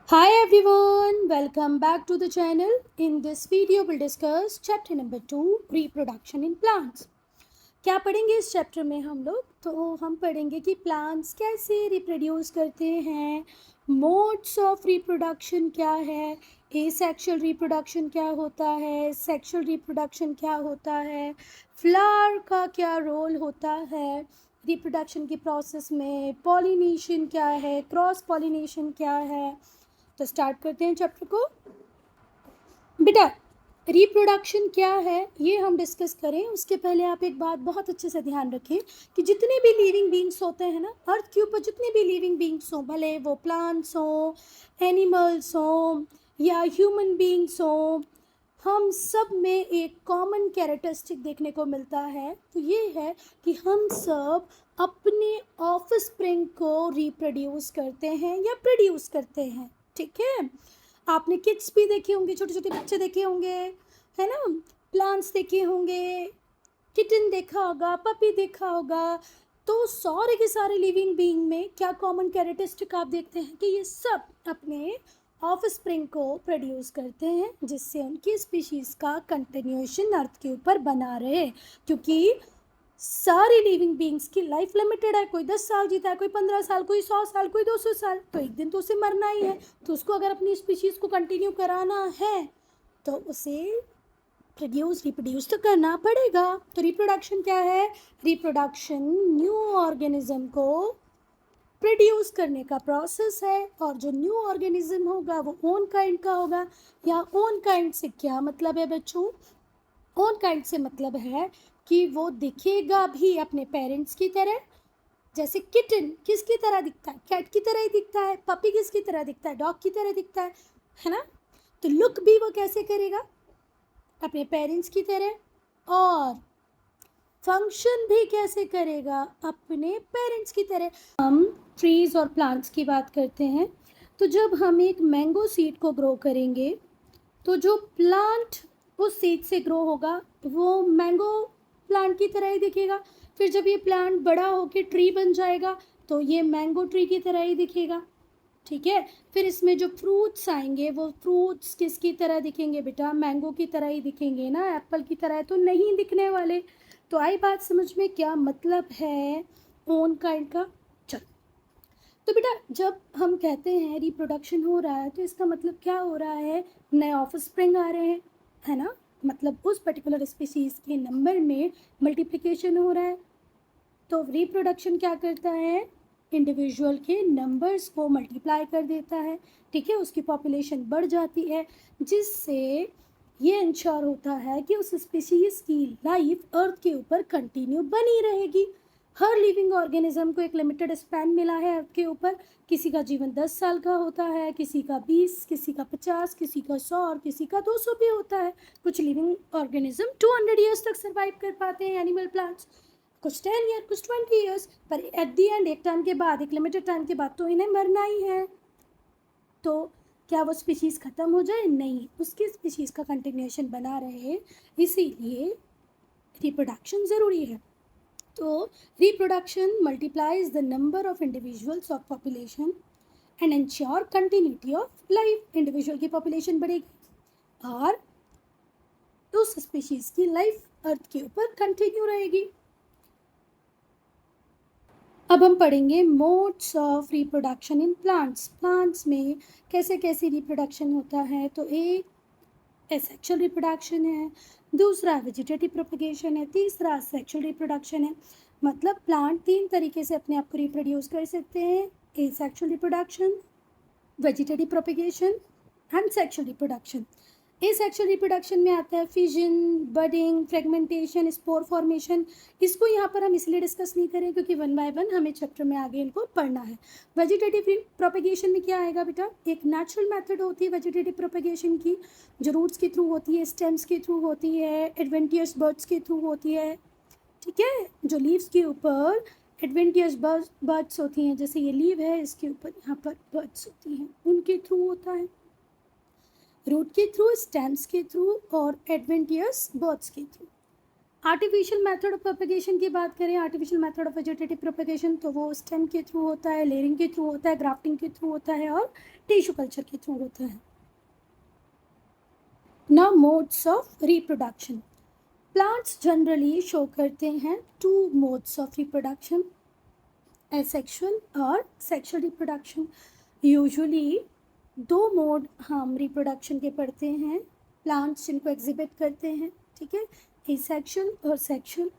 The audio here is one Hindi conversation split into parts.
Hi everyone, welcome back to the channel. In this video, we'll discuss chapter number 2 reproduction in plants. क्या पढ़ेंगे इस चैप्टर में हम लोग? तो हम पढ़ेंगे कि प्लांट्स कैसे रिप्रोड्यूस करते हैं, मोड्स ऑफ रिप्रोडक्शन क्या है, एसेक्सुअल रिप्रोडक्शन क्या होता है, सेक्सुअल रिप्रोडक्शन क्या होता है, फ्लावर का क्या रोल होता है रिप्रोडक्शन की प्रोसेस में, पॉलिनेशन क्या है, क्रॉस पॉलिनेशन क्या है। तो स्टार्ट करते हैं चैप्टर को। बेटा, रिप्रोडक्शन क्या है ये हम डिस्कस करें उसके पहले आप एक बात बहुत अच्छे से ध्यान रखें कि जितने भी लिविंग बींग्स होते हैं ना अर्थ के ऊपर, जितने भी लिविंग बींग्स हों, भले वो प्लांट्स हों, एनिमल्स हों या ह्यूमन बींग्स हों, हम सब में एक कॉमन कैरेक्टरिस्टिक देखने को मिलता है। तो ये है कि हम सब अपने ऑफस्प्रिंग को रिप्रोड्यूस करते हैं या प्रोड्यूस करते हैं। ठीक है, आपने किड्स भी देखे होंगे, छोटे छोटे बच्चे देखे होंगे, है ना, प्लांट्स देखे होंगे, किटन देखा होगा, पपी देखा होगा। तो सारे के सारे लिविंग बीइंग में क्या कॉमन कैरेक्टरिस्टिक आप देखते हैं कि ये सब अपने ऑफस्प्रिंग को प्रोड्यूस करते हैं, जिससे उनकी स्पीशीज़ का कंटिन्यूएशन अर्थ के ऊपर बना रहे। क्योंकि सारी लिविंग बींग्स की लाइफ लिमिटेड है, कोई 10 साल जीता है, कोई 15 साल, कोई 100 साल, कोई 200 साल, तो एक दिन तो उसे मरना ही है। तो उसको अगर अपनी स्पीशीज़ को कंटिन्यू कराना है तो उसे रिप्रोड्यूस तो करना पड़ेगा। तो रिप्रोडक्शन क्या है? रिप्रोडक्शन न्यू ऑर्गेनिज्म को प्रोड्यूस करने का प्रोसेस है, और जो न्यू ऑर्गेनिज्म होगा वो ओन काइंड का होगा। या ओन काइंड से क्या मतलब है बच्चों? ओन काइंड से मतलब है कि वो दिखेगा भी अपने पेरेंट्स की तरह। जैसे किटन किसकी तरह दिखता है? कैट की तरह ही दिखता है। पपी किसकी तरह दिखता है? डॉग की तरह दिखता है ना? तो लुक भी वो कैसे करेगा? अपने पेरेंट्स की तरह। और फंक्शन भी कैसे करेगा? अपने पेरेंट्स की तरह। हम ट्रीज़ और प्लांट्स की बात करते हैं, तो जब हम एक मैंगो सीड को ग्रो करेंगे तो जो प्लांट उस सीड से ग्रो होगा वो मैंगो प्लांट की तरह ही दिखेगा। फिर जब ये प्लांट बड़ा होकर ट्री बन जाएगा तो ये मैंगो ट्री की तरह ही दिखेगा। ठीक है, फिर इसमें जो फ्रूट्स आएंगे वो फ्रूट्स किसकी तरह दिखेंगे बेटा? मैंगो की तरह ही दिखेंगे ना, एप्पल की तरह तो नहीं दिखने वाले। तो आई बात समझ में क्या मतलब है ओन काइंड का? चलो, तो बेटा जब हम कहते हैं रिप्रोडक्शन हो रहा है तो इसका मतलब क्या हो रहा है? नए ऑफस्प्रिंग आ रहे हैं, है ना, मतलब उस पर्टिकुलर स्पीसीज़ के नंबर में मल्टीप्लिकेशन हो रहा है। तो रिप्रोडक्शन क्या करता है? इंडिविजुअल के नंबर्स को मल्टीप्लाई कर देता है। ठीक है, उसकी पॉपुलेशन बढ़ जाती है, जिससे ये इंश्योर होता है कि उस स्पीशीज़ की लाइफ अर्थ के ऊपर कंटिन्यू बनी रहेगी। हर लिविंग ऑर्गेनिज्म को एक लिमिटेड स्पैन मिला है अर्थ के ऊपर। किसी का जीवन 10 साल का होता है, किसी का 20, किसी का 50, किसी का 100 और किसी का 200 भी होता है। कुछ लिविंग ऑर्गेनिज्म 200 ईयर्स तक सर्वाइव कर पाते हैं, एनिमल प्लांट्स, कुछ 10 ईयर, कुछ 20 ईयर्स, पर एट दी एंड एक टाइम के बाद, एक लिमिटेड टाइम के बाद तो इन्हें मरना ही है। तो क्या वो स्पीशीज़ ख़त्म हो जाए? नहीं, उसकी स्पीशीज़ का कंटिन्यूएशन बना रहे, इसीलिए रिप्रोडक्शन ज़रूरी है। तो reproduction multiplies the number of individuals of population and ensure continuity of life. Individual की पॉपुलेशन बढ़ेगी और उस स्पीशीज़ की लाइफ अर्थ के ऊपर कंटिन्यू रहेगी। अब हम पढ़ेंगे modes of reproduction in plants. Plants में कैसे कैसे रिप्रोडक्शन होता है? तो एक एसेक्सुअल रिप्रोडक्शन है, दूसरा वेजिटेटिव प्रोपगेशन है, तीसरा सेक्सुअल रिप्रोडक्शन है। मतलब प्लांट 3 तरीके से अपने आप को रिप्रोड्यूस कर सकते हैं: asexual reproduction, vegetative propagation and sexual reproduction. Asexual reproduction में आता है fission, budding, fragmentation, spore formation. इसको यहाँ पर हम इसलिए डिस्कस नहीं करें क्योंकि 1 बाय 1 हमें चैप्टर में आगे इनको पढ़ना है। वेजिटेटिव प्रोपगेशन में क्या आएगा बेटा? एक नेचुरल मेथड होती है वेजिटेटिव प्रोपगेशन की, जो रूट्स के थ्रू होती है, स्टेम्स के थ्रू होती है, एडवेंटियस बर्ड्स के थ्रू होती है। ठीक है, जो लीव्स के ऊपर एडवेंटियस बर्ड्स होती हैं, जैसे ये लीव है, इसके ऊपर यहाँ पर बर्ड्स होती हैं, उनके थ्रू होता है। रूट के थ्रू, स्टेम्स के थ्रू और एडवेंटियस बर्ड्स के through. Artificial method of propagation की बात करें, artificial method of vegetative propagation, तो वो स्टेम के थ्रू होता है, लेयरिंग के थ्रू होता है, ग्राफ्टिंग के थ्रू होता है और टिश्यू कल्चर के थ्रू होता है। Now modes of reproduction. Plants generally show करते हैं 2 मोड्स ऑफ रिप्रोडक्शन, एसेक्सुअल और सेक्सुअल रिप्रोडक्शन। यूजुअली 2 मोड हम रिप्रोडक्शन के पढ़ते हैं प्लांट्स जिनको एग्जिबिट करते हैं, ठीक है, एसेक्सुअल और सेक्सुअल।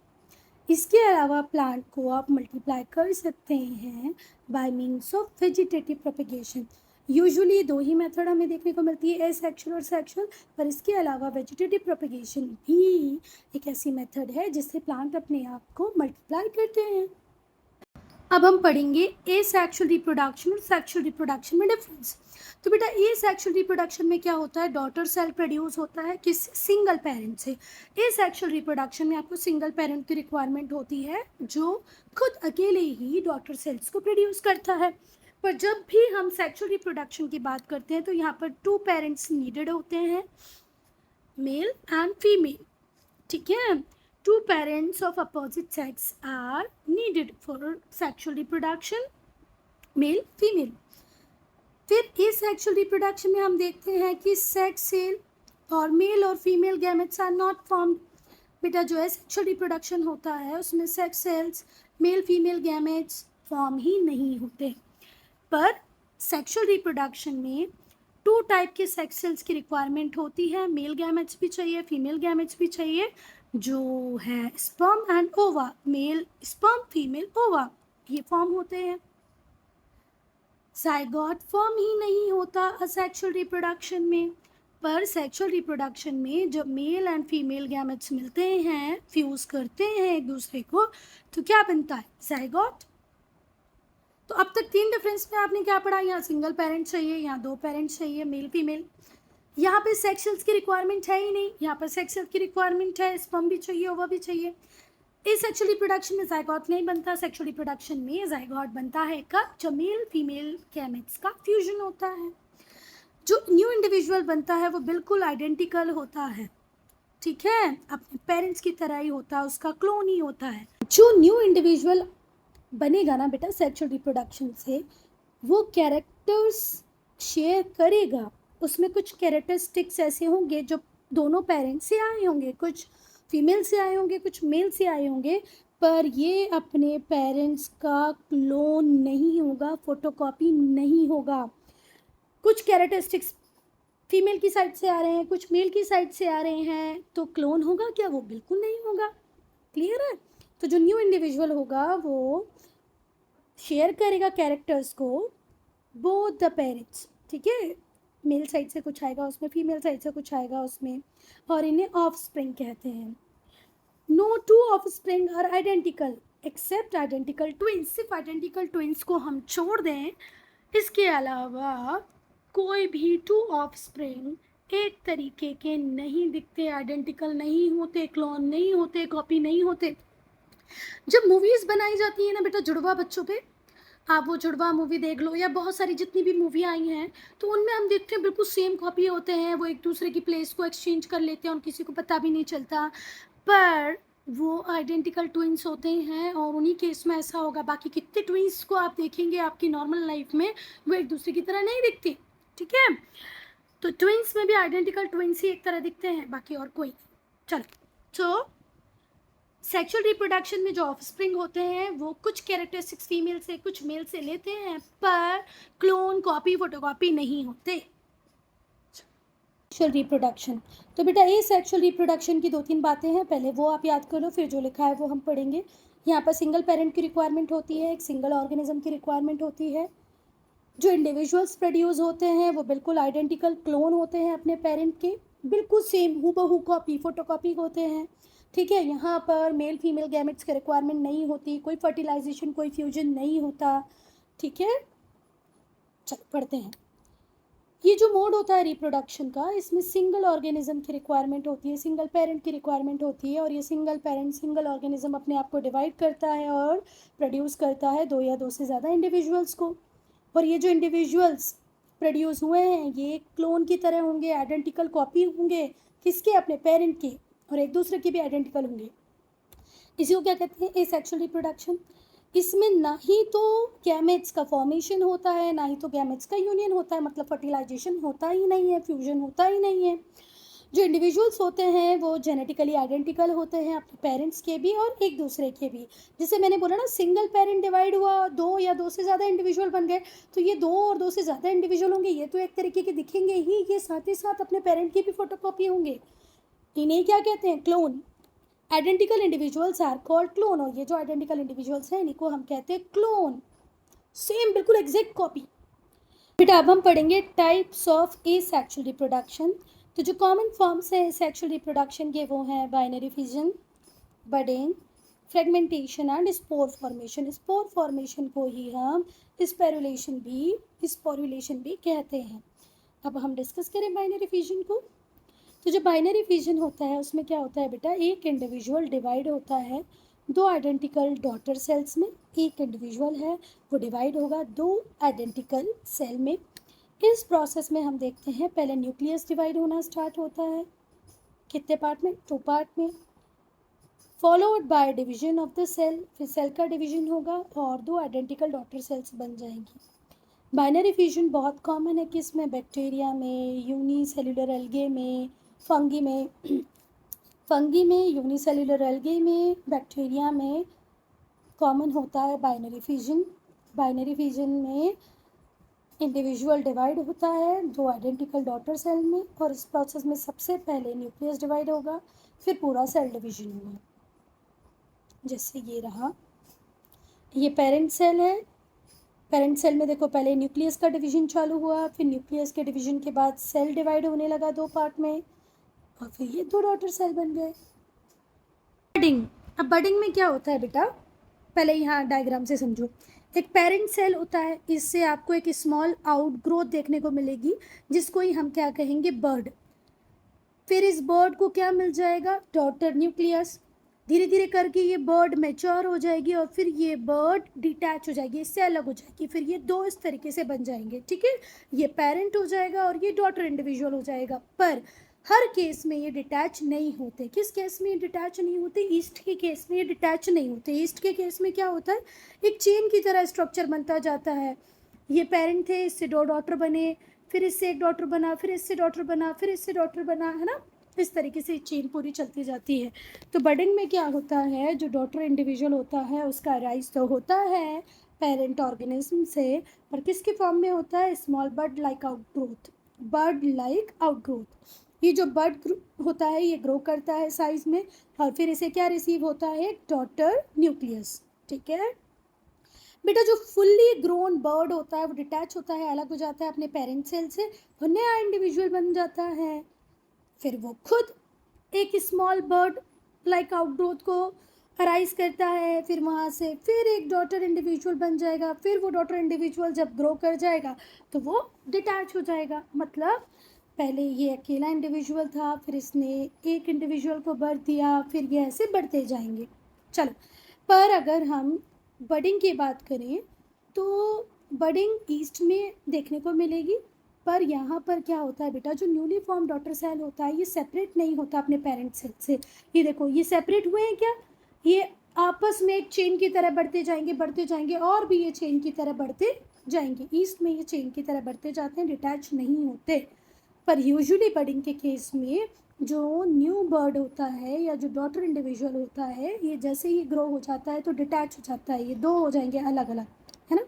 इसके अलावा प्लांट को आप मल्टीप्लाई कर सकते हैं bye means of vegetative propagation. Usually 2 he method हमें देखने को मिलती है, एसेक्सुअल और सेक्सुअल, पर इसके अलावा वेजिटेटिव प्रोपेगेशन भी एक ऐसी मेथड है जिससे प्लांट अपने आप को मल्टीप्लाई करते हैं। अब हम पढ़ेंगे एसेक्सुअल रिप्रोडक्शन और सेक्सुअल रिप्रोडक्शन में डिफरेंस। तो बेटा एसेक्सुअल रिप्रोडक्शन में क्या होता है, डॉटर सेल प्रोड्यूस होता है किस सिंगल पेरेंट से। एसेक्सुअल रिप्रोडक्शन में आपको सिंगल पेरेंट की रिक्वायरमेंट होती है जो खुद अकेले ही डॉटर सेल्स को प्रोड्यूस करता है। पर जब भी हम सेक्सुअल रिप्रोडक्शन की बात करते हैं तो यहाँ पर 2 पेरेंट्स नीडेड होते हैं, मेल एंड फीमेल, ठीक है। 2 parents of opposite sex are needed for sexual reproduction, male female। फिर इस सेक्सुअल रिप्रोडक्शन में हम देखते हैं कि सेक्स सेल और मेल और female gametes are not formed. बेटा जो है सेक्सुअल रिप्रोडक्शन होता है उसमें sex cells, male female gametes form ही नहीं होते। पर सेक्सुअल रिप्रोडक्शन में 2 टाइप के सेक्स सेल्स की रिक्वायरमेंट होती है, मेल गैमेट्स भी चाहिए, फीमेल गैमेट्स भी चाहिए, जो है स्पर्म एंड ओवा, मेल स्पर्म फीमेल ओवा, ये फॉर्म होते हैं। जाइगोट फॉर्म ही नहीं होता असेक्सुअल रिप्रोडक्शन में, पर सेक्सुअल रिप्रोडक्शन में जब मेल एंड फीमेल गैमेट्स मिलते हैं, फ्यूज करते हैं एक दूसरे को, तो क्या बनता है, जाइगोट। तो अब तक 3 डिफरेंस में आपने क्या पढ़ा, यहाँ सिंगल पेरेंट चाहिए, यहाँ 2 पेरेंट्स चाहिए, मेल फीमेल। यहाँ पे सेक्स सेल्स की रिक्वायरमेंट है ही नहीं, यहाँ पर सेक्स सेल्स की रिक्वायरमेंट है, स्पर्म भी चाहिए, ओवा भी चाहिए। इस सेक्सुअल रिप्रोडक्शन में जाइगोट नहीं बनता, सेक्सुअल रिप्रोडक्शन में जाइगोट बनता है कब, जब मेल फीमेल गैमेट्स का फ्यूजन होता है। जो न्यू इंडिविजुअल बनता है वो बिल्कुल आइडेंटिकल होता है, ठीक है, अपने पेरेंट्स की तरह ही होता है, उसका क्लोन ही होता है। जो न्यू इंडिविजुअल बनेगा ना बेटा सेक्सुअल रिप्रोडक्शन से, वो कैरेक्टर्स शेयर करेगा, उसमें कुछ कैरेक्टरिस्टिक्स ऐसे होंगे जो दोनों पेरेंट्स से आए होंगे, कुछ फीमेल से आए होंगे, कुछ मेल से आए होंगे, पर ये अपने पेरेंट्स का क्लोन नहीं होगा, फोटोकॉपी नहीं होगा। कुछ कैरेक्टरिस्टिक्स फीमेल की साइड से आ रहे हैं, कुछ मेल की साइड से आ रहे हैं, तो क्लोन होगा क्या, वो बिल्कुल नहीं होगा। क्लियर है। तो जो न्यू इंडिविजुअल होगा वो शेयर करेगा कैरेक्टर्स को बोथ द पेरेंट्स, ठीक है, मेल साइड से कुछ आएगा उसमें, फीमेल साइड से कुछ आएगा उसमें, और इन्हें ऑफस्प्रिंग कहते हैं। No 2 offspring are identical except identical twins. सिर्फ आइडेंटिकल ट्विंस को हम छोड़ दें, इसके अलावा कोई भी 2 ऑफस्प्रिंग एक तरीके के नहीं दिखते, आइडेंटिकल नहीं होते, क्लोन नहीं होते, कॉपी नहीं होते। जब मूवीज़ बनाई जाती है ना बेटा जुड़वा बच्चों पे, आप वो जुड़वा मूवी देख लो या बहुत सारी जितनी भी मूवी आई हैं, तो उनमें हम देखते हैं बिल्कुल सेम कॉपी होते हैं, वो एक दूसरे की प्लेस को एक्सचेंज कर लेते हैं और किसी को पता भी नहीं चलता, पर वो आइडेंटिकल ट्विंस होते हैं। और उन्हीं केस में ऐसा होगा, बाकी कितने ट्विंस को आप देखेंगे आपकी नॉर्मल लाइफ में, वो एक दूसरे की तरह नहीं दिखती, ठीक है। तो ट्विंस में भी आइडेंटिकल ट्विंस ही एक तरह दिखते हैं, बाकी और कोई। चलो, तो सेक्सुअल रिप्रोडक्शन में जो ऑफस्प्रिंग होते हैं वो कुछ कैरेक्टरिस्टिक्स फीमेल से कुछ मेल से लेते हैं, पर क्लोन कॉपी फोटोकॉपी नहीं होते। सेक्सुअल रिप्रोडक्शन, तो बेटा ये सेक्सुअल रिप्रोडक्शन की 2-3 बातें हैं, पहले वो आप याद कर लो, फिर जो लिखा है वो हम पढ़ेंगे। यहाँ पर सिंगल पेरेंट की रिक्वायरमेंट होती है, एक सिंगल ऑर्गेनिज्म की रिक्वायरमेंट होती है। जो इंडिविजुअल्स प्रोड्यूस होते हैं वो बिल्कुल आइडेंटिकल क्लोन होते हैं अपने पेरेंट के, बिल्कुल सेम हूबहू कॉपी फोटोकॉपी होते हैं, ठीक है। यहाँ पर मेल फीमेल गैमेट्स की रिक्वायरमेंट नहीं होती, कोई फर्टिलाइजेशन कोई फ्यूजन नहीं होता, ठीक है। चलो पढ़ते हैं। ये जो मोड होता है रिप्रोडक्शन का, इसमें सिंगल ऑर्गेनिज्म की रिक्वायरमेंट होती है, सिंगल पेरेंट की रिक्वायरमेंट होती है, और ये सिंगल पेरेंट सिंगल ऑर्गेनिज्म अपने आप को डिवाइड करता है और प्रोड्यूस करता है 2 या 2 से ज़्यादा इंडिविजुअल्स को। और ये जो इंडिविजुअल्स प्रोड्यूस हुए हैं ये क्लोन की तरह होंगे, आइडेंटिकल कॉपी होंगे, किसके, अपने पेरेंट के, और एक दूसरे के भी आइडेंटिकल होंगे। इसी को क्या कहते हैं, एसेक्सुअल रिप्रोडक्शन। इसमें ना ही तो गैमेट्स का फॉर्मेशन होता है, ना ही तो गैमेट्स का यूनियन होता है, मतलब फर्टिलाइजेशन होता ही नहीं है, फ्यूजन होता ही नहीं है। जो इंडिविजुअल्स होते हैं वो जेनेटिकली आइडेंटिकल होते हैं अपने पेरेंट्स के भी और एक दूसरे के भी। जैसे मैंने बोला ना, सिंगल पेरेंट डिवाइड हुआ, दो या दो से ज़्यादा इंडिविजुअल बन गए, तो ये दो और दो से ज़्यादा इंडिविजुअल होंगे, ये तो एक तरीके के दिखेंगे ही, ये साथ ही साथ अपने पेरेंट की भी फोटोकॉपी होंगे। इन्हें क्या कहते हैं, clone. Identical individuals are called clone, और ये जो आइडेंटिकल इंडिविजुअल्स हैं इनको हम कहते हैं क्लोन, सेम बिल्कुल एग्जैक्ट कॉपी। बेटा अब हम पढ़ेंगे टाइप्स ऑफ एसेक्सुअल रिप्रोडक्शन। तो जो कॉमन फॉर्म्स हैं सेक्सुअल रिप्रोडक्शन के वो हैं binary fission, budding, fragmentation and spore formation. Spore formation को ही हम स्पेरुलेशन भी कहते हैं। अब हम डिस्कस करें बाइनरी फिजन को। तो जो बाइनरी फिजन होता है उसमें क्या होता है बेटा, एक इंडिविजुअल डिवाइड होता है दो आइडेंटिकल डॉटर सेल्स में। एक इंडिविजुअल है वो डिवाइड होगा दो आइडेंटिकल सेल में। इस प्रोसेस में हम देखते हैं पहले न्यूक्लियस डिवाइड होना स्टार्ट होता है, कितने पार्ट में, टू पार्ट में, followed by division of the cell, फिर सेल का डिवीजन होगा और दो आइडेंटिकल डॉटर सेल्स बन जाएंगी। बाइनरी फिजन बहुत कॉमन है किसमें, बैक्टीरिया में, यूनिसेल्युलर एल्गे में, फंगी में यूनिसेल्युलर एल्गे में, बैक्टीरिया में कॉमन होता है बाइनरी फिजन। बाइनरी फिजन में इंडिविजुअल डिवाइड होता है दो आइडेंटिकल डॉटर सेल में, और इस प्रोसेस में सबसे पहले न्यूक्लियस डिवाइड होगा, फिर पूरा सेल डिवीजन होगा। जैसे ये रहा, ये पेरेंट सेल है। पेरेंट सेल में देखो पहले न्यूक्लियस का डिवीजन चालू हुआ, फिर न्यूक्लियस के डिवीजन के बाद सेल डिवाइड होने लगा दो पार्ट में, और फिर ये दो डॉटर सेल बन गए। बडिंग, अब बडिंग में क्या होता है बेटा, पहले यहाँ डायग्राम से समझो। एक पेरेंट सेल होता है, इससे आपको एक स्मॉल आउटग्रोथ देखने को मिलेगी जिसको ही हम क्या कहेंगे, बर्ड। फिर इस बर्ड को क्या मिल जाएगा, डॉटर न्यूक्लियस। धीरे धीरे करके ये बर्ड मैच्योर हो जाएगी और फिर ये बर्ड डिटैच हो जाएगी, इससे अलग हो जाएगी, फिर ये दो इस तरीके से बन जाएंगे, ठीक है। ये पेरेंट हो जाएगा और ये डॉटर इंडिविजुअल हो जाएगा। पर हर केस में ये डिटैच नहीं होते। किस केस में ये डिटैच नहीं होते, ईस्ट के केस में ये डिटैच नहीं होते। ईस्ट के केस में क्या होता है, एक चेन की तरह स्ट्रक्चर बनता जाता है। ये पेरेंट थे, इससे दो डॉटर बने, फिर इससे एक डॉटर बना, फिर इससे डॉटर बना, फिर इससे डॉटर बना, है ना। इस तरीके से चेन पूरी चलती जाती है। तो बडिंग में क्या होता है, जो डॉटर इंडिविजुअल होता है उसका राइज तो होता है पेरेंट ऑर्गेनिज्म से, पर किसके फॉर्म में होता है, small bird like outgrowth. Bird like outgrowth, ये जो बर्ड होता है ये ग्रो करता है साइज में, और फिर इसे क्या रिसीव होता है, डॉटर न्यूक्लियस, ठीक है बेटा। जो फुल्ली ग्रोन बर्ड होता है वो डिटैच होता है, अलग हो जाता है अपने पेरेंट सेल से, और नया इंडिविजुअल बन जाता है। फिर वो खुद एक स्मॉल बर्ड लाइक आउटग्रोथ को अराइज करता है, फिर वहाँ से फिर एक डॉटर इंडिविजुअल बन जाएगा, फिर वो डॉटर इंडिविजुअल जब ग्रो कर जाएगा तो वो डिटैच हो जाएगा। मतलब पहले ये अकेला इंडिविजुअल था, फिर इसने एक इंडिविजुअल को बर्थ दिया, फिर ये ऐसे बढ़ते जाएंगे। चलो, पर अगर हम बडिंग की बात करें तो बडिंग ईस्ट में देखने को मिलेगी, पर यहाँ पर क्या होता है बेटा, जो न्यूली फॉर्म डॉटर सेल होता है ये सेपरेट नहीं होता अपने पेरेंट सेल से। ये देखो ये सेपरेट हुए हैं क्या, ये आपस में एक चेन की तरह बढ़ते जाएंगे और भी ये चेन की तरह बढ़ते जाएंगे। ईस्ट में ये चेन की तरह बढ़ते जाते हैं, डिटैच नहीं होते। पर यूजुअली बडिंग के केस में जो न्यू बर्ड होता है या जो डॉटर इंडिविजुअल होता है, ये जैसे ही ग्रो हो जाता है तो डिटैच हो जाता है, ये दो हो जाएंगे अलग अलग, है ना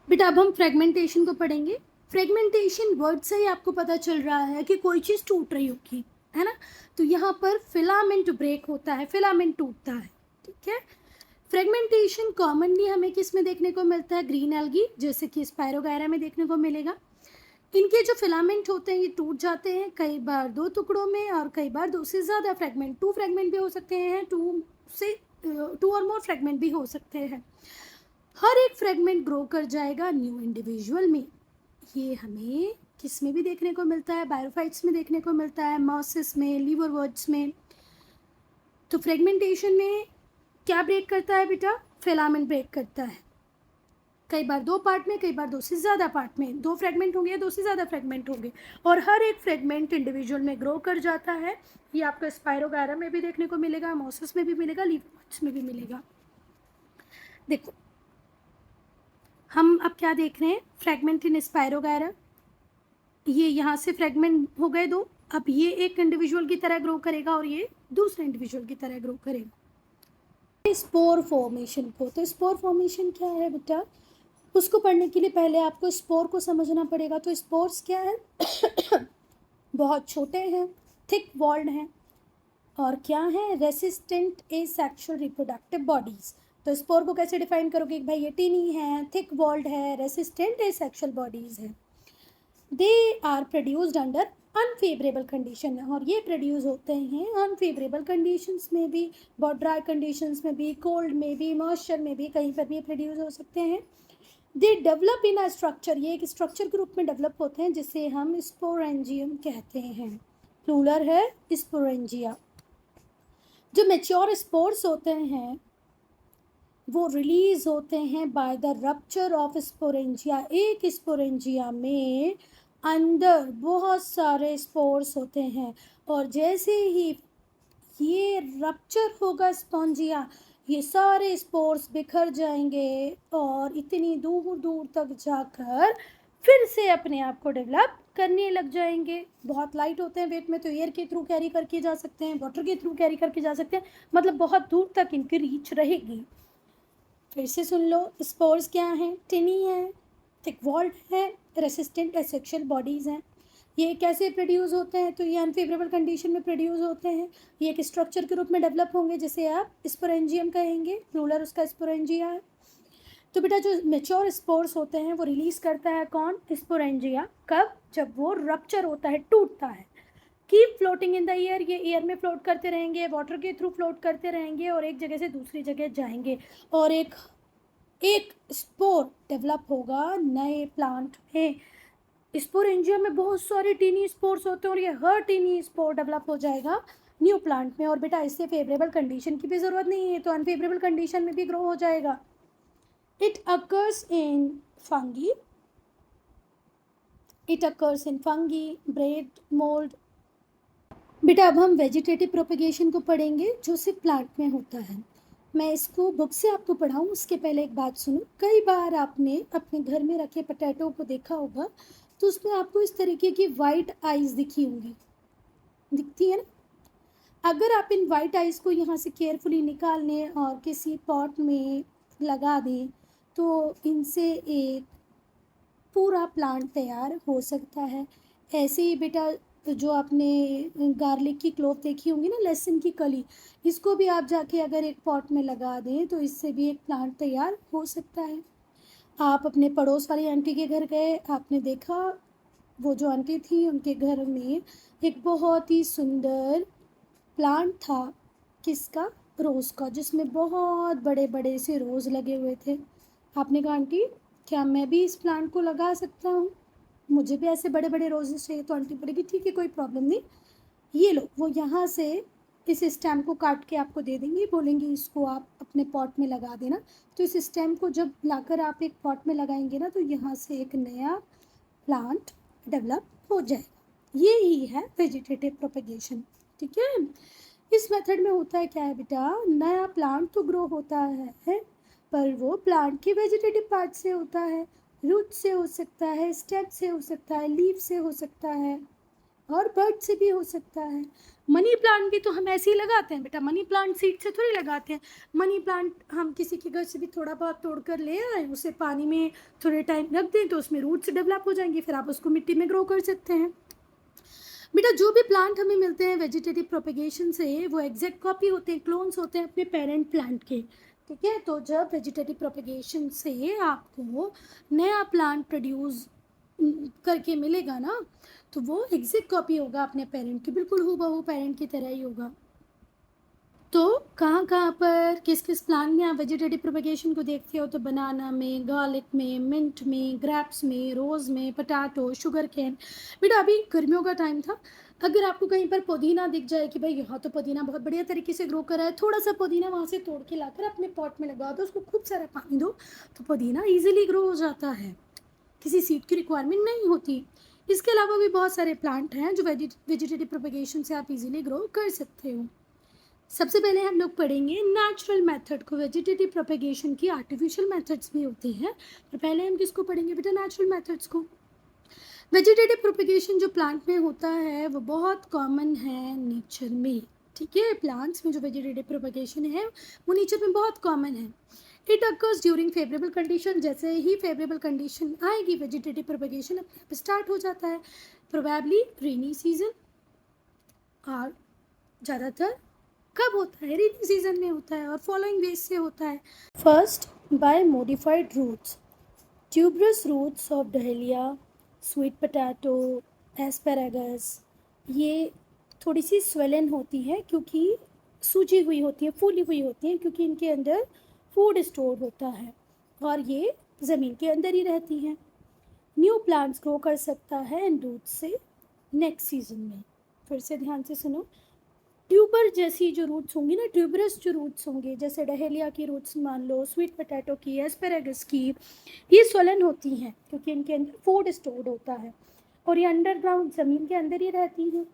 बेटा। अब हम फ्रेगमेंटेशन को पढ़ेंगे। फ्रेगमेंटेशन वर्ड से ही आपको पता चल रहा है कि कोई चीज़ टूट रही होगी, है ना। तो यहाँ पर फिलामेंट ब्रेक होता है, फिलामेंट टूटता है, ठीक है। फ्रेगमेंटेशन कॉमनली हमें किस में देखने को मिलता है, ग्रीन एल्गी जैसे कि स्पायरोगायरा में देखने को मिलेगा। इनके जो फिलामेंट होते हैं ये टूट जाते हैं, कई बार दो टुकड़ों में और कई बार दो से ज़्यादा फ्रेगमेंट, टू फ्रेगमेंट भी हो सकते हैं, टू और मोर फ्रेगमेंट भी हो सकते हैं। हर एक फ्रेगमेंट ग्रो कर जाएगा न्यू इंडिविजुअल में। ये हमें किस में भी देखने को मिलता है, बायोफाइट्स में देखने को मिलता है, मॉसिस में, लीवरवर्ट्स में। तो फ्रेगमेंटेशन में क्या ब्रेक करता है बेटा, फिलामेंट ब्रेक करता है। कई बार 2 पार्ट में, कई बार 2 से ज़्यादा पार्ट में, 2 फ्रेगमेंट होंगे या 2 से ज़्यादा फ्रेगमेंट होंगे, और हर एक फ्रेगमेंट इंडिविजुअल में ग्रो कर जाता है। ये आपको स्पायरोगायरा में भी देखने को मिलेगा, मोसस में भी मिलेगा, लीफोर्ड्स में भी मिलेगा। देखो हम अब क्या देख रहे हैं, फ्रेगमेंट इन स्पायरोगायरा। ये यहाँ से फ्रेगमेंट हो गए 2, अब ये एक इंडिविजुअल की तरह ग्रो करेगा और ये दूसरे इंडिविजुअल की तरह ग्रो करेगा। स्पोर फॉर्मेशन को, तो स्पोर फॉर्मेशन क्या है बेटा, उसको पढ़ने के लिए पहले आपको स्पोर को समझना पड़ेगा। तो स्पोर्स क्या है बहुत छोटे हैं, थिक वॉल्ड हैं, और क्या है, रेसिस्टेंट एसेक्सुअल रिप्रोडक्टिव बॉडीज़। तो स्पोर को कैसे डिफाइन करोगे कि भाई ये टीनी है, थिक वॉल्ड है, रेसिस्टेंट एसेक्सुअल बॉडीज़ है। They are produced under unfavourable condition, और ये प्रोड्यूस होते हैं अनफेवरेबल कंडीशंस में भी, बहुत ड्राई कंडीशंस में भी, कोल्ड में भी, मॉइस्चर में भी, कहीं पर भी प्रोड्यूस हो सकते हैं। They develop in a structure, ये एक स्ट्रक्चर के रूप में डेवलप होते हैं जिसे हम स्पोरेंजियम कहते हैं। प्लूरल है स्पोरेंजिया। जो मैच्योर स्पोर्स होते हैं वो रिलीज होते हैं by the rupture of sporangia. एक स्पोरेंजिया में अंदर बहुत सारे स्पोर्स होते हैं, और जैसे ही ये रप्चर होगा स्पॉन्जिया, ये सारे स्पोर्स बिखर जाएंगे और इतनी दूर दूर तक जाकर फिर से अपने आप को डेवलप करने लग जाएंगे। बहुत लाइट होते हैं वेट में, तो एयर के थ्रू कैरी करके जा सकते हैं, वाटर के थ्रू कैरी करके जा सकते हैं, मतलब बहुत दूर तक इनकी रीच रहेगी। फिर से सुन लो, स्पोर्स क्या हैं, टिनी है, थिक वॉल्ड है, रेसिस्टेंट एसेक्सुअल बॉडीज़ हैं। ये कैसे प्रोड्यूस होते हैं, तो ये अनफेवरेबल कंडीशन में प्रोड्यूस होते हैं। ये एक स्ट्रक्चर के रूप में डेवलप होंगे जिसे आप स्पोरेंजियम कहेंगे, प्लूरल उसका स्पोरेंजिया है। तो बेटा जो मेच्योर स्पोर्स होते हैं वो रिलीज़ करता है कौन, स्पोरेंजिया। कब, जब वो रप्चर होता है, टूटता है। Keep floating in the air, ये एयर में फ्लोट करते रहेंगे, वाटर के थ्रू फ्लोट करते रहेंगे और एक जगह से दूसरी जगह जाएंगे, और एक स्पोर डेवलप होगा नए प्लांट में। स्पोरेंजियम में बहुत सारे टीनी स्पोर्स होते हैं और ये हर टीनी स्पोर डेवलप हो जाएगा न्यू प्लांट में। और बेटा इससे फेवरेबल कंडीशन की भी ज़रूरत नहीं है, तो अनफेवरेबल कंडीशन में भी ग्रो हो जाएगा। It occurs in fungi, bread, mould. बेटा अब हम वेजिटेटिव प्रोपेगेशन को पढ़ेंगे जो सिर्फ प्लांट में होता है। मैं इसको बुक से आपको पढ़ाऊँ उसके पहले एक बात सुनो। कई बार आपने अपने घर में रखे पोटैटो को देखा होगा, तो उसमें आपको इस तरीके की वाइट आइज दिखी होंगी, दिखती है ना। अगर आप इन वाइट आइज को यहाँ से केयरफुली निकाल लें और किसी पॉट में लगा दें, तो इनसे एक पूरा प्लांट तैयार हो सकता है। ऐसे ही बेटा जो आपने गार्लिक की क्लोव देखी होंगी ना, लहसुन की कली, इसको भी आप जाके अगर एक पॉट में लगा दें तो इससे भी एक प्लांट तैयार हो सकता है। आप अपने पड़ोस वाली आंटी के घर गए, आपने देखा वो जो आंटी थी उनके घर में एक बहुत ही सुंदर प्लांट था, किसका, रोज़ का, जिसमें बहुत बड़े बड़े से रोज़ लगे हुए थे। आपने कहा आंटी क्या मैं भी इस प्लांट को लगा सकता हूँ, मुझे भी ऐसे बड़े बड़े रोजेस चाहिए। तो आंटी बोलेगी ठीक है कोई प्रॉब्लम नहीं, ये लो। वो यहाँ से इस स्टेम को काट के आपको दे देंगी, बोलेंगी इसको आप अपने पॉट में लगा देना। तो इस स्टेम को जब लाकर आप एक पॉट में लगाएंगे ना, तो यहाँ से एक नया प्लांट डेवलप हो जाएगा। ये ही है वेजिटेटिव प्रोपेगेशन, ठीक है। इस मेथड में होता है क्या है बेटा, नया प्लांट तो ग्रो होता है पर वो प्लांट के वेजिटेटिव पार्ट से होता है, रूट से हो सकता है, स्टेम से हो सकता है, लीफ से हो सकता है, और बर्ड से भी हो सकता है। मनी प्लांट भी तो हम ऐसे ही लगाते हैं बेटा, मनी प्लांट सीड से थोड़ी लगाते हैं। मनी प्लांट हम किसी के घर से भी थोड़ा बहुत तोड़ कर ले आए, उसे पानी में थोड़े टाइम रख दें तो उसमें रूट्स डेवलप हो जाएंगी, फिर आप उसको मिट्टी में ग्रो कर सकते हैं। बेटा जो भी प्लांट हमें मिलते हैं वेजिटेटिव प्रोपेगेशन से, वो एग्जैक्ट कॉपी होते हैं, क्लोन्स होते हैं अपने पेरेंट प्लांट के, ठीक है। तो जब वेजिटेटिव प्रोपेगेशन से आपको नया प्लांट प्रोड्यूस करके मिलेगा ना, तो वो एग्जैक्ट कॉपी होगा अपने पेरेंट की, बिल्कुल हूबहू पेरेंट की तरह ही होगा। तो कहाँ कहाँ पर किस किस प्लांट में आप वेजिटेटिव प्रोपेगेशन को देखते हो? तो बनाना में, गार्लिक में, मिंट में, ग्रेप्स में, रोज़ में, पटाटो, शुगर केन। बेटा अभी गर्मियों का टाइम था, अगर आपको कहीं पर पुदीना दिख जाए कि भाई यहाँ तो पुदीना बहुत बढ़िया तरीके से ग्रो कर रहा है, थोड़ा सा पुदीना वहाँ से तोड़ के लाकर अपने पॉट में लगा दो, उसको खूब सारा पानी दो, तो पुदीना ईजिली ग्रो हो जाता है, किसी सीड की रिक्वायरमेंट नहीं होती। इसके अलावा भी बहुत सारे प्लांट हैं जो वेजिटेटिव प्रोपेगेशन से आप इजीली ग्रो कर सकते हो। सबसे पहले हम लोग पढ़ेंगे नेचुरल मेथड को। वेजिटेटिव प्रोपेगेशन की आर्टिफिशियल मेथड्स भी होती हैं, पर पहले हम किसको पढ़ेंगे बेटा? नेचुरल मेथड्स को। वेजिटेटिव प्रोपेगेशन जो प्लांट में होता है वो बहुत कॉमन है नेचर में, ठीक है। प्लांट्स में जो वेजिटेटिव प्रोपेगेशन है वो नेचर में बहुत कॉमन है। It occurs during favourable condition. जैसे ही फेवरेबल कंडीशन आएगी वेजिटेटिव प्रोपेगेशन अपने आप स्टार्ट हो जाता है। प्रोबेबली रेनी सीजन, और ज़्यादातर कब होता है? रेनी सीजन में होता है, और फॉलोइंग वेज से होता है। First, by modified roots. Tuberous roots of dahlia, sweet potato, asparagus, ये थोड़ी सी स्वेलन होती है क्योंकि सूजी हुई होती है, फूली हुई होती है, क्योंकि इनके अंदर फूड स्टोर होता है और ये ज़मीन के अंदर ही रहती हैं। न्यू प्लांट्स ग्रो कर सकता है इन रूट्स से नेक्स्ट सीजन में। फिर से ध्यान से सुनो। ट्यूबर जैसी जो रूट्स होंगी ना, ट्यूबरस जो रूट्स होंगे, जैसे डहेलिया की रूट्स मान लो, स्वीट पोटैटो की, एस्पेरागस की, ये स्वलन होती हैं क्योंकि इनके अंदर फूड स्टोर्ड होता है और ये अंडरग्राउंड ज़मीन के अंदर ही रहती हैं।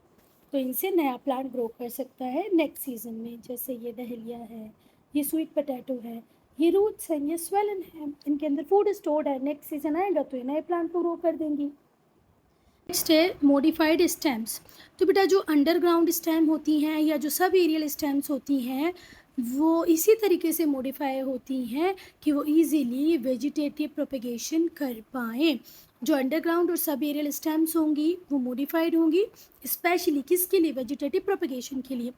तो इनसे नया प्लांट ग्रो कर सकता है नेक्स्ट सीजन में। जैसे ये डहेलिया है, ये स्वीट पोटैटो है, ये रूट्स हैं, ये स्वेलन है, इनके अंदर फूड स्टोर्ड है। नेक्स्ट सीजन आएगा तो ये नए प्लांट को ग्रो कर देंगी। नेक्स्ट है मॉडिफाइड स्टेम्स। तो बेटा जो अंडरग्राउंड स्टेम होती हैं या जो सब एरियल स्टेम्स होती हैं वो इसी तरीके से मॉडिफाई होती हैं कि वो इजीली वेजिटेटिव प्रोपेगेशन कर पाएँ। जो अंडरग्राउंड और सब एरियल स्टेम्स होंगी वो मॉडिफाइड होंगी, स्पेशली किसके लिए? वेजिटेटिव प्रोपेगेशन के लिए।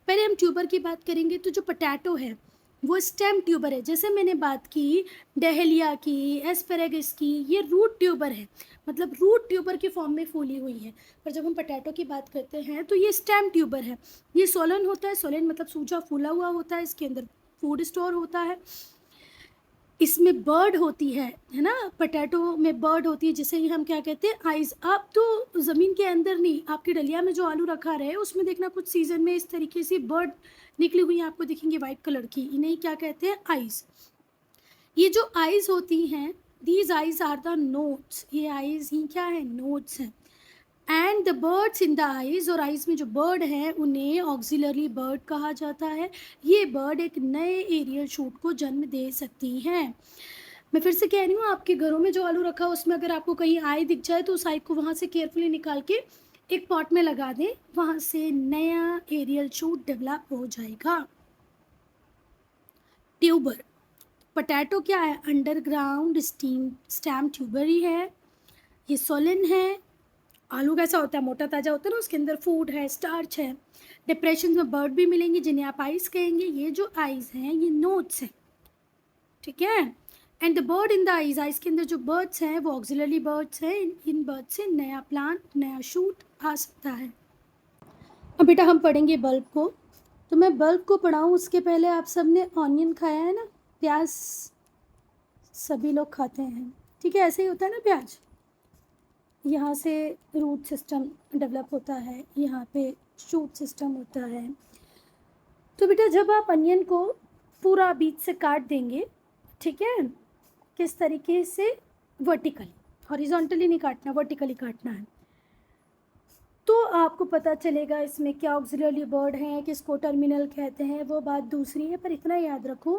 पहले हम ट्यूबर की बात करेंगे, तो जो पोटैटो है वो स्टेम ट्यूबर है। जैसे मैंने बात की डहेलिया की, एस्पेरेगस की, ये रूट ट्यूबर है, मतलब रूट ट्यूबर की फॉर्म में फूली हुई है। पर जब हम पोटैटो की बात करते हैं तो ये स्टेम ट्यूबर है। ये सोलन होता है, सोलन मतलब सूजा फूला हुआ होता है, इसके अंदर फूड स्टोर होता है। इसमें बर्ड होती है ना, पोटैटो में बर्ड होती है, जिसे ही हम क्या कहते हैं? आइज़। आप तो ज़मीन के अंदर नहीं, आपकी डलिया में जो आलू रखा रहे उसमें देखना कुछ सीजन में इस तरीके से बर्ड निकली हुई आपको दिखेंगी वाइट कलर की, इन्हें क्या कहते हैं? आइज़। ये जो आइज़ होती हैं, these eyes are the nodes. ये आइज़ ही क्या है? नोट्स हैं। And the buds in the eyes, और आइज़ में जो बर्ड हैं उन्हें ऑक्सिलरी बर्ड कहा जाता है। ये बर्ड एक नए एरियल शूट को जन्म दे सकती हैं। मैं फिर से कह रही हूँ, आपके घरों में जो आलू रखा उसमें अगर आपको कहीं आई दिख जाए तो उस आई को वहाँ से केयरफुली निकाल के एक पॉट में लगा दें, वहाँ से नया एरियल शूट डेवलप हो जाएगा। ट्यूबर, पोटैटो क्या है? अंडरग्राउंड स्टेम ट्यूबर ही है। ये सोलिन है। आलू कैसा होता है? मोटा ताज़ा होता है ना, उसके अंदर फूड है, स्टार्च है। डिप्रेशन में बर्ड भी मिलेंगे जिन्हें आप आइज़ कहेंगे। ये जो आइज़ हैं ये नोट्स हैं, ठीक है। And the bird in the eyes, eyes के अंदर जो बर्ड्स हैं वो ऑक्सिलरी बर्ड्स हैं। इन बर्ड्स से नया प्लांट, नया शूट आ सकता है। अब बेटा हम पढ़ेंगे बल्ब को। तो मैं बल्ब को पढ़ाऊँ उसके पहले आप सब ने ऑनियन खाया है ना? प्याज सभी लोग खाते हैं, ठीक है। ऐसे ही होता है ना, प्याज यहाँ से रूट सिस्टम डेवलप होता है, यहाँ पे शूट सिस्टम होता है। तो बेटा जब आप अनियन को पूरा बीच से काट देंगे, ठीक है, किस तरीके से? वर्टिकली, हॉरिजॉन्टली नहीं काटना, वर्टिकली काटना है। तो आपको पता चलेगा इसमें क्या ऑक्सिलरी बर्ड हैं, किसको टर्मिनल कहते हैं, वो बात दूसरी है। पर इतना याद रखो,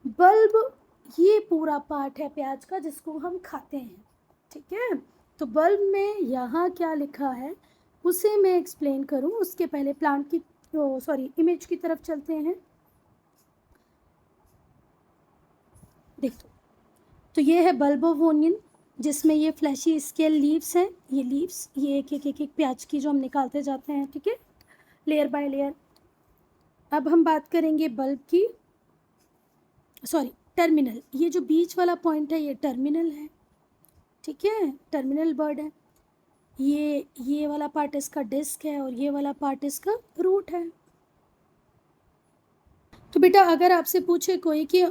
बल्ब ये पूरा पार्ट है प्याज का जिसको हम खाते हैं, ठीक है। तो बल्ब में यहाँ क्या लिखा है उसे मैं एक्सप्लेन करूँ उसके पहले प्लांट की इमेज की तरफ चलते हैं। देखो, तो ये है बल्ब ऑफ ओनियन जिसमें ये फ्लैशी स्केल लीव्स हैं। ये लीव्स, ये एक प्याज की जो हम निकालते जाते हैं, ठीक है, लेयर बाय लेयर। अब हम बात करेंगे बल्ब की, टर्मिनल। ये जो बीच वाला पॉइंट है ये टर्मिनल है, ठीक है, टर्मिनल बर्ड है। ये वाला पार्ट इसका डिस्क है और ये वाला पार्ट इसका रूट है। तो बेटा अगर आपसे पूछे कोई कि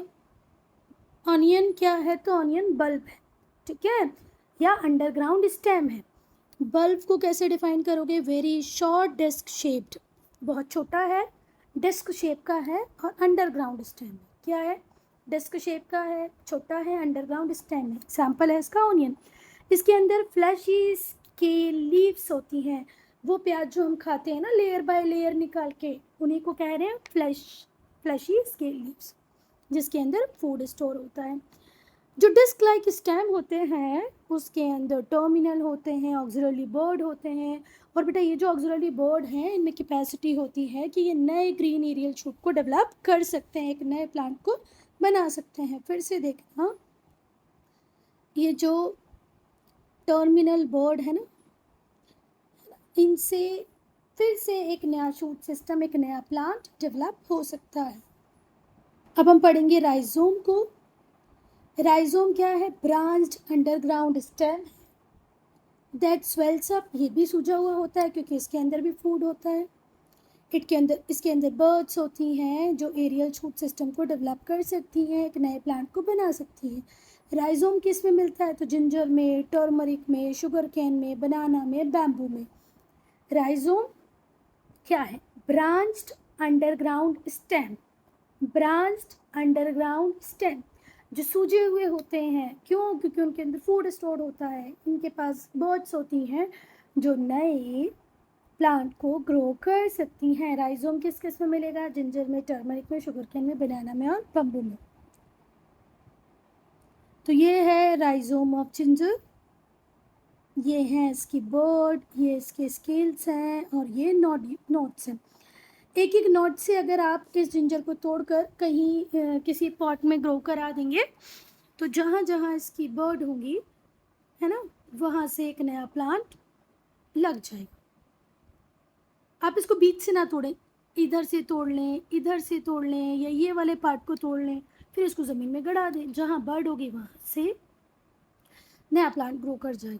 ऑनियन क्या है, तो ऑनियन बल्ब है, ठीक है, या अंडरग्राउंड स्टेम है। बल्ब को कैसे डिफाइन करोगे? वेरी शॉर्ट डिस्क शेप्ड, बहुत छोटा है, डिस्क शेप का है, और अंडरग्राउंड स्टेम है। क्या है? डिस्क शेप का है, छोटा है, अंडरग्राउंड स्टेम है। एग्जाम्पल है इसका ऑनियन। इसके अंदर फ्लैशी के लीव्स होती हैं, वो प्याज जो हम खाते हैं ना लेयर बाय लेयर निकाल के, उन्हीं को कह रहे हैं फ्लैशी के लीव्स, जिसके अंदर फूड स्टोर होता है। जो डिस्क लाइक स्टेम होते हैं उसके अंदर टर्मिनल होते हैं, ऑक्सिलरी बर्ड होते हैं। और बेटा ये जो ऑक्सिलरी बर्ड हैं इनमें कैपेसिटी होती है कि ये नए ग्रीन एरियल शूट को डेवलप कर सकते हैं, एक नए प्लांट को बना सकते हैं। फिर से देखना, ये जो टर्मिनल बर्ड है ना, इनसे फिर से एक नया शूट सिस्टम, एक नया प्लांट डेवलप हो सकता है। अब हम पढ़ेंगे राइजोम को। राइजोम क्या है? Branched underground stem that swells up. ये भी सूजा हुआ होता है क्योंकि इसके अंदर भी फूड होता है। इसके अंदर बर्ड्स होती हैं जो एरियल शूट सिस्टम को डेवलप कर सकती हैं, एक नए प्लांट को बना सकती हैं। राइजोम किस में मिलता है? तो जिंजर में, टर्मरिक में, शुगर कैन में, बनाना में, बैम्बू में। राइजोम क्या है? Branched underground stem, branched underground stem जो सूजे हुए होते हैं। क्यों? क्योंकि उनके अंदर फूड स्टोर होता है, इनके पास बर्ड्स होती हैं जो नए प्लांट को ग्रो कर सकती हैं। राइजोम किस में मिलेगा? जिंजर में, टर्मरिक में, शुगर कैन में, बनाना में और बम्बू में। तो ये है राइजोम ऑफ जिंजर, ये हैं इसकी बर्ड, ये इसके स्केल्स हैं, और ये नोट्स हैं। एक एक नोट से अगर आप इस जिंजर को तोड़कर कहीं किसी पॉट में ग्रो करा देंगे तो जहाँ जहाँ इसकी बर्ड होंगी, है ना, वहाँ से एक नया प्लांट लग जाएगा। आप इसको बीच से ना तोड़ें, इधर से तोड़ लें, इधर से तोड़ लें, या ये वाले पार्ट को तोड़ लें, फिर इसको ज़मीन में गड़ा दें। जहाँ बर्ड होगी वहाँ से नया प्लांट ग्रो कर जाएगा।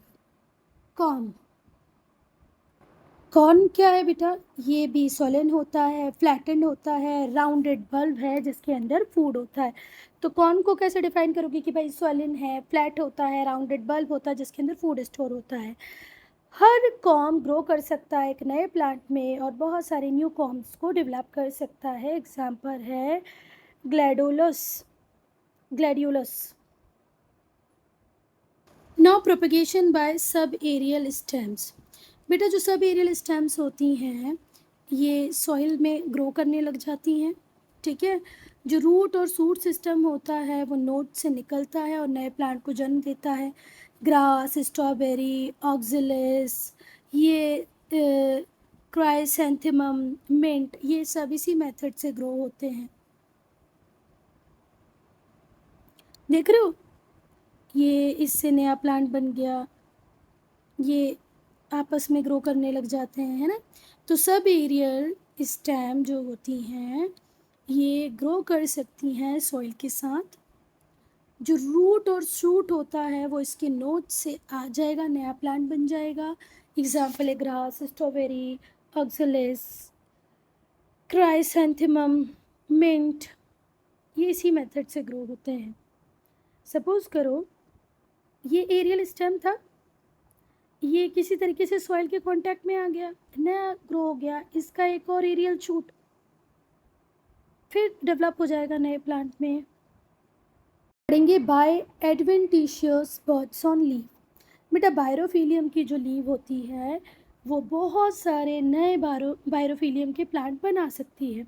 कॉर्न क्या है बेटा? ये भी सोलन होता है, फ्लैटेंड होता है, राउंडेड बल्ब है जिसके अंदर फूड होता है। तो कॉर्न को कैसे डिफाइन करोगे कि भाई सोलन है, फ्लैट होता है, राउंडेड बल्ब होता है जिसके अंदर फूड स्टोर होता है। हर कॉर्न ग्रो कर सकता है एक नए प्लांट में और बहुत सारे न्यू कॉर्न्स को डेवलप कर सकता है। एग्जाम्पल है gladiolus. Now propagation by sub aerial stems. बेटा जो सब एरियल स्टेम्स होती हैं ये सॉइल में ग्रो करने लग जाती हैं, ठीक है। जो रूट और सूट सिस्टम होता है वो नोड से निकलता है और नए प्लांट को जन्म देता है। ग्रास, स्ट्रॉबेरी, ऑक्सिलिस, ये क्राइसैंथेमम, मिंट, ये सब इसी मेथड से ग्रो होते हैं। देख रहे हो, ये इससे नया प्लांट बन गया, ये आपस में ग्रो करने लग जाते हैं, है ना। तो सब एरियल स्टेम जो होती हैं ये ग्रो कर सकती हैं सॉइल के साथ। जो रूट और शूट होता है वो इसके नोड से आ जाएगा, नया प्लांट बन जाएगा। एग्जाम्पल है ग्रास, स्ट्रॉबेरी, ऑक्सिलिस, क्राइसैंथेमम, मिंट, ये इसी मेथड से ग्रो होते हैं। सपोज करो ये एरियल स्टेम था, ये किसी तरीके से सॉइल के कांटेक्ट में आ गया, नया ग्रो हो गया, इसका एक और एरियल शूट फिर डेवलप हो जाएगा नए प्लांट में। पढ़ेंगे by adventitious buds on leaf. बेटा बायरोफिलियम की जो लीव होती है वो बहुत सारे नए बायरोफिलियम के प्लांट बना सकती है।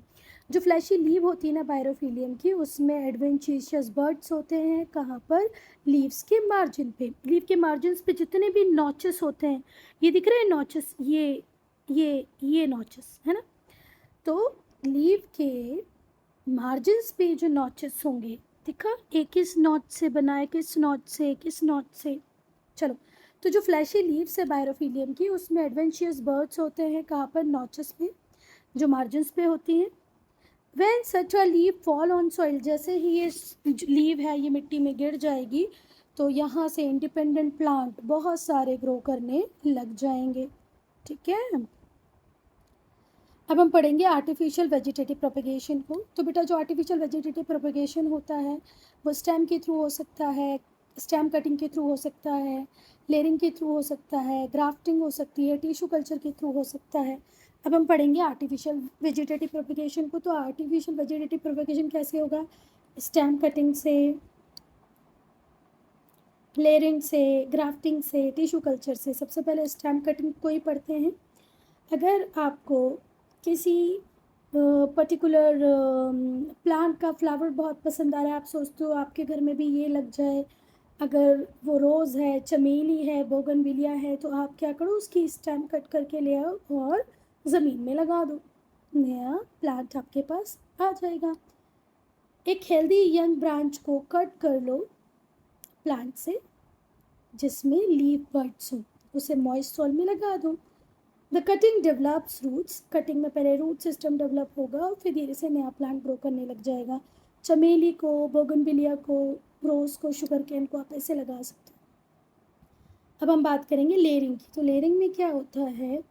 जो फ्लैशी लीव होती है ना बायरोफिलियम की, उसमें एडवेंटिशियस बर्ड्स होते हैं। कहाँ पर? लीव्स के मार्जिन पे। लीव के मार्जिन पे जितने भी नॉचेस होते हैं, ये दिख रहे हैं नॉचेस, ये नॉचेस है ना। तो लीव के मार्जिन्स पे जो नॉचेस होंगे, दिखा, एक इस नॉच से बना है, किस नॉच से, किस नॉच से। चलो, तो जो फ्लैशी लीव्स है बायरोफिलियम की, उसमें एडवेंटिशियस बर्ड्स होते हैं। कहाँ पर? नॉचेस पे, जो मार्जिन्स पे होती हैं। When such a leave fall on soil, जैसे ही ये लीव है ये मिट्टी में गिर जाएगी तो यहाँ से इंडिपेंडेंट प्लांट बहुत सारे ग्रो करने लग जाएंगे, ठीक है। अब हम पढ़ेंगे आर्टिफिशियल वेजिटेटिव प्रोपेगेशन को। तो बेटा जो आर्टिफिशियल वेजिटेटिव प्रोपेगेशन होता है वो स्टेम के थ्रू हो सकता है, स्टेम कटिंग के थ्रू हो सकता है, लेयरिंग के थ्रू हो सकता है, ग्राफ्टिंग हो सकती है, टिश्यू कल्चर के थ्रू हो सकता है। अब हम पढ़ेंगे आर्टिफिशियल वेजिटेटिव प्रोपेगेशन को। तो आर्टिफिशियल वेजिटेटिव प्रोपेगेशन कैसे होगा? स्टेम कटिंग से, लेयरिंग से, ग्राफ्टिंग से, टिश्यू कल्चर से। सबसे पहले स्टेम कटिंग को ही पढ़ते हैं। अगर आपको किसी पर्टिकुलर प्लांट का फ्लावर बहुत पसंद आ रहा है, आप सोचते हो आपके घर में भी ये लग जाए, अगर वो रोज़ है, चमेली है, बोगनविलिया है, तो आप क्या करो, उसकी स्टेम कट करके ले आओ और ज़मीन में लगा दो, नया प्लांट आपके पास आ जाएगा। एक हेल्दी यंग ब्रांच को कट कर लो प्लांट से जिसमें लीफ बड्स हो, उसे मॉइस्ट सॉइल में लगा दो। The cutting develops roots, cutting में पहले रूट सिस्टम डेवलप होगा और फिर धीरे से नया प्लांट ग्रो करने लग जाएगा। चमेली को, बोगनविलिया को, रोज़ को, शुगर केन को आप ऐसे लगा सकते हो। अब हम बात करेंगे लेयरिंग की। तो लेयरिंग में क्या होता है,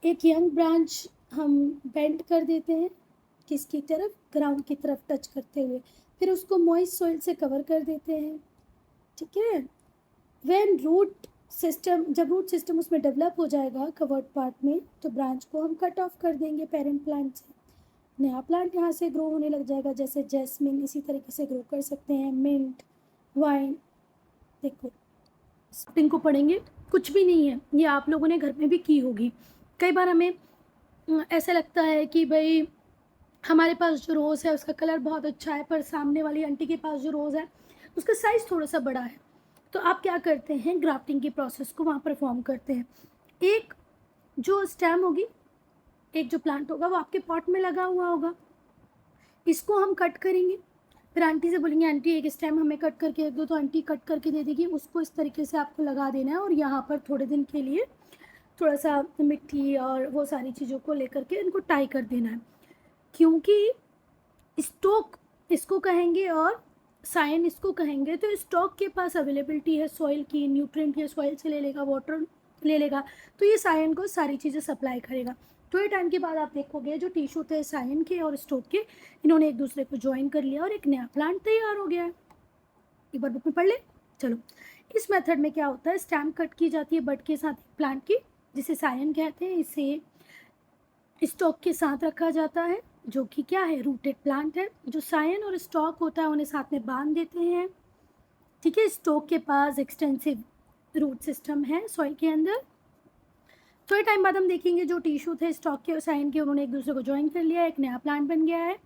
एक यंग ब्रांच हम बेंड कर देते हैं, किसकी तरफ? ग्राउंड की तरफ टच करते हुए, फिर उसको मॉइस्ट सॉइल से कवर कर देते हैं, ठीक है। व्हेन रूट सिस्टम, जब रूट सिस्टम उसमें डेवलप हो जाएगा कवर्ड पार्ट में, तो ब्रांच को हम कट ऑफ कर देंगे पेरेंट प्लांट से, नया प्लांट यहाँ से ग्रो होने लग जाएगा। जैसे जैस्मिन इसी तरीके से ग्रो कर सकते हैं, मिंट, वाइन। देखो स्टिंग को पढ़ेंगे, कुछ भी नहीं है, ये आप लोगों ने घर में भी की होगी। कई बार हमें ऐसा लगता है कि भाई हमारे पास जो रोज़ है उसका कलर बहुत अच्छा है, पर सामने वाली आंटी के पास जो रोज़ है उसका साइज़ थोड़ा सा बड़ा है। तो आप क्या करते हैं, ग्राफ्टिंग की प्रोसेस को वहाँ परफॉर्म करते हैं। एक जो स्टेम होगी, एक जो प्लांट होगा वो आपके पॉट में लगा हुआ होगा, इसको हम कट करेंगे, फिर आंटी से बोलेंगे आंटी एक स्टेम हमें कट करके दो, तो आंटी कट करके दे देगी। उसको इस तरीके से आपको लगा देना है और यहाँ पर थोड़े दिन के लिए थोड़ा सा मिट्टी और वो सारी चीज़ों को लेकर के इनको टाई कर देना है, क्योंकि स्टॉक इसको कहेंगे और साइन इसको कहेंगे। तो स्टॉक के पास अवेलेबिलिटी है सॉइल की, न्यूट्रिएंट ये सॉइल से ले लेगा, वाटर ले लेगा, तो ये साइन को सारी चीज़ें सप्लाई करेगा। थोड़े टाइम के बाद आप देखोगे जो टिश्यू थे साइन के और स्टॉक के, इन्होंने एक दूसरे को ज्वाइन कर लिया और एक नया प्लांट तैयार हो गया है। एक बार बुक में पढ़ ले। चलो, इस मेथड में क्या होता है, स्टेम कट की जाती है बड के साथ प्लांट की, जिसे साइन कहते हैं। इसे स्टॉक के साथ रखा जाता है, जो कि क्या है, रूटेड प्लांट है। जो साइन और स्टॉक होता है उन्हें साथ में बांध देते हैं, ठीक है। स्टॉक के पास एक्सटेंसिव रूट सिस्टम है सॉइल के अंदर। थोड़े टाइम बाद हम देखेंगे जो टिश्यू थे स्टॉक के और साइन के, उन्होंने एक दूसरे को ज्वाइन कर लिया, एक नया प्लांट बन गया है।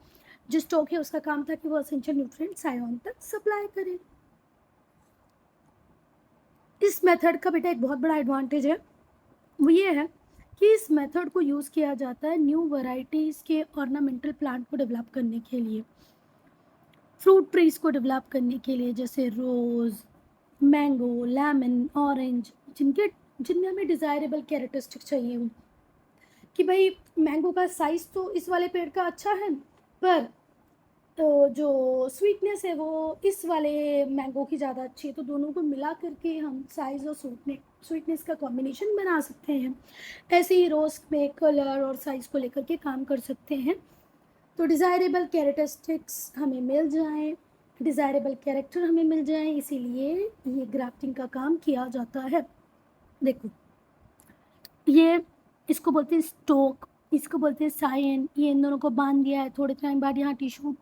जो स्टॉक है उसका काम था कि वो एसेंशियल न्यूट्रिएंट साइन तक सप्लाई करे। इस मेथड का बेटा एक बहुत बड़ा एडवांटेज है, वो ये है कि इस मेथड को यूज़ किया जाता है न्यू वैरायटीज़ के ऑर्नामेंटल प्लांट को डेवलप करने के लिए, फ्रूट ट्रीज़ को डेवलप करने के लिए, जैसे रोज़, मैंगो, लेमन, ऑरेंज, जिनमें हमें डिज़ायरेबल कैरेक्टरिस्टिक चाहिए हो कि भाई मैंगो का साइज़ तो इस वाले पेड़ का अच्छा है, पर तो जो स्वीटनेस है वो इस वाले मैंगो की ज़्यादा अच्छी है, तो दोनों को मिला करके हम साइज़ और स्वीटनेस का कॉम्बिनेशन बना सकते हैं। ऐसे ही रोज़ में कलर और साइज़ को लेकर के काम कर सकते हैं। तो डिज़ायरेबल कैरेक्टरिस्टिक्स हमें मिल जाएं, डिज़ायरेबल कैरेक्टर हमें मिल जाएं, इसीलिए ये ग्राफ्टिंग का काम किया जाता है। देखो ये इसको बोलते हैं स्टोक, इसको बोलते हैं साइन। ये इन दोनों को बांध दिया है, थोड़े टाइम बाद यहाँ टिश्यू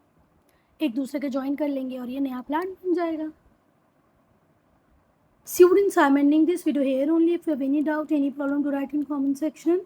एक दूसरे के ज्वाइन कर लेंगे और ये नया प्लांट बन जाएगा। Students, I'm ending this video here only. If you have any doubt, any problem, to write in comment section.